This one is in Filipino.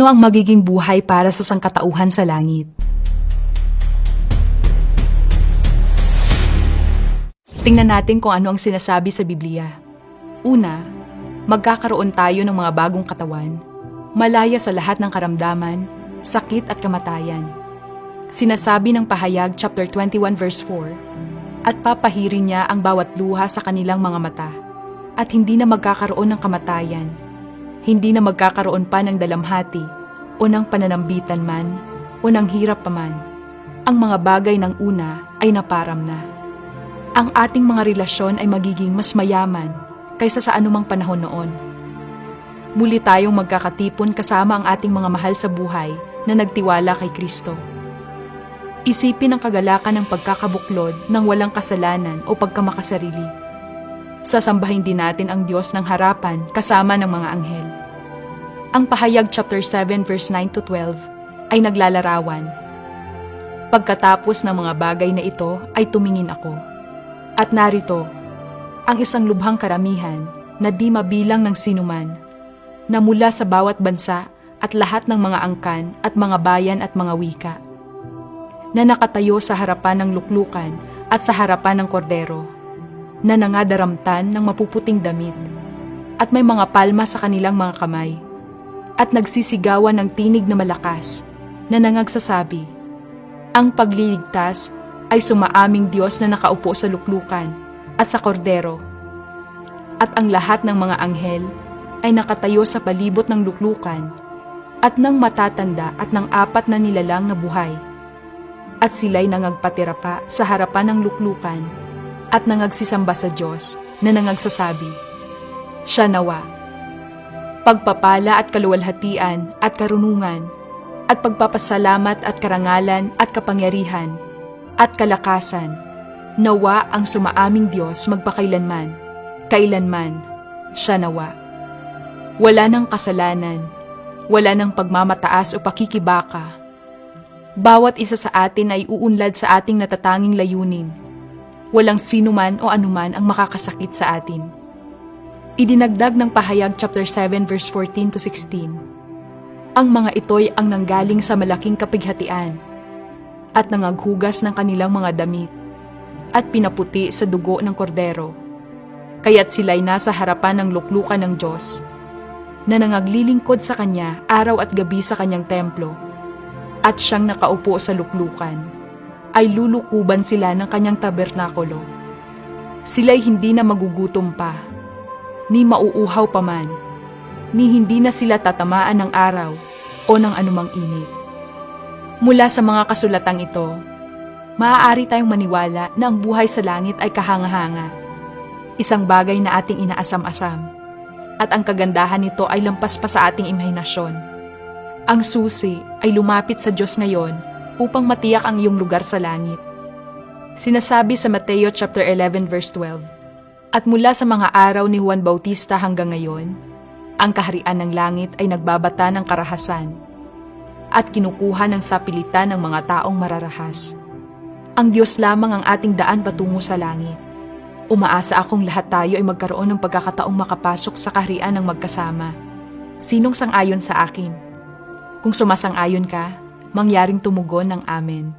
Ano ang magiging buhay para sa sangkatauhan sa langit? Tingnan natin kung ano ang sinasabi sa Biblia. Una, magkakaroon tayo ng mga bagong katawan, malaya sa lahat ng karamdaman, sakit at kamatayan. Sinasabi ng Pahayag chapter 21 verse 4, at papahirin niya ang bawat luha sa kanilang mga mata, at hindi na magkakaroon ng kamatayan, hindi na magkakaroon pa ng dalamhati, o ng pananambitan man, o ng hirap pa man. Ang mga bagay ng una ay naparam na. Ang ating mga relasyon ay magiging mas mayaman kaysa sa anumang panahon noon. Muli tayong magkakatipon kasama ang ating mga mahal sa buhay na nagtiwala kay Kristo. Isipin ang kagalakan ng pagkakabuklod ng walang kasalanan o pagkamakasarili. Sasambahin din natin ang Diyos ng harapan kasama ng mga anghel. Ang Pahayag chapter 7 verse 9 to 12 ay naglalarawan. Pagkatapos ng mga bagay na ito ay tumingin ako. At narito, ang isang lubhang karamihan na di mabilang ng sinuman, na mula sa bawat bansa at lahat ng mga angkan at mga bayan at mga wika, na nakatayo sa harapan ng luklukan at sa harapan ng kordero, na nangadaramtan ng mapuputing damit, at may mga palma sa kanilang mga kamay, at nagsisigawan ng tinig na malakas, na nangagsasabi, ang pagliligtas ay sumaaming Diyos na nakaupo sa luklukan at sa kordero. At ang lahat ng mga anghel ay nakatayo sa palibot ng luklukan at ng matatanda at ng apat na nilalang na buhay. At sila'y nangagpatira pa sa harapan ng luklukan at nangagsisamba sa Diyos na nangagsasabi, siya nawa. Pagpapala at kaluwalhatian at karunungan at pagpapasalamat at karangalan at kapangyarihan at kalakasan, nawa ang sumaaming Diyos magpakailanman, kailanman, siya nawa. Wala ng kasalanan, wala ng pagmamataas o pakikibaka. Bawat isa sa atin ay uunlad sa ating natatanging layunin. Walang sino man o anuman ang makakasakit sa atin. Idinagdag ng Pahayag chapter 7 verse 14 to 16. Ang mga ito'y ang nanggaling sa malaking kapighatian at nangaghugas ng kanilang mga damit at pinaputi sa dugo ng kordero. Kaya't sila'y nasa harapan ng luklukan ng Diyos, na nangaglilingkod sa Kanya araw at gabi sa Kanyang templo, at siyang nakaupo sa luklukan, ay lulukuban sila ng Kanyang tabernakulo. Sila'y hindi na magugutom pa, ni mauuhaw pa man, ni hindi na sila tatamaan ng araw o ng anumang init. Mula sa mga kasulatang ito, maaari tayong maniwala na ang buhay sa langit ay kahanga-hanga, isang bagay na ating inaasam-asam, at ang kagandahan nito ay lampas pa sa ating imahinasyon. Ang susi ay lumapit sa Diyos ngayon upang matiyak ang iyong lugar sa langit. Sinasabi sa Mateo chapter 11 verse 12, at mula sa mga araw ni Juan Bautista hanggang ngayon, ang kaharian ng langit ay nagbabata ng karahasan at kinukuha ng sapilitan ng mga taong mararahas. Ang Diyos lamang ang ating daan patungo sa langit. Umaasa akong lahat tayo ay magkaroon ng pagkakataong makapasok sa kaharian ng magkasama. Sinong sang-ayon sa akin? Kung sumasang-ayon ka, mangyaring tumugon ng amen.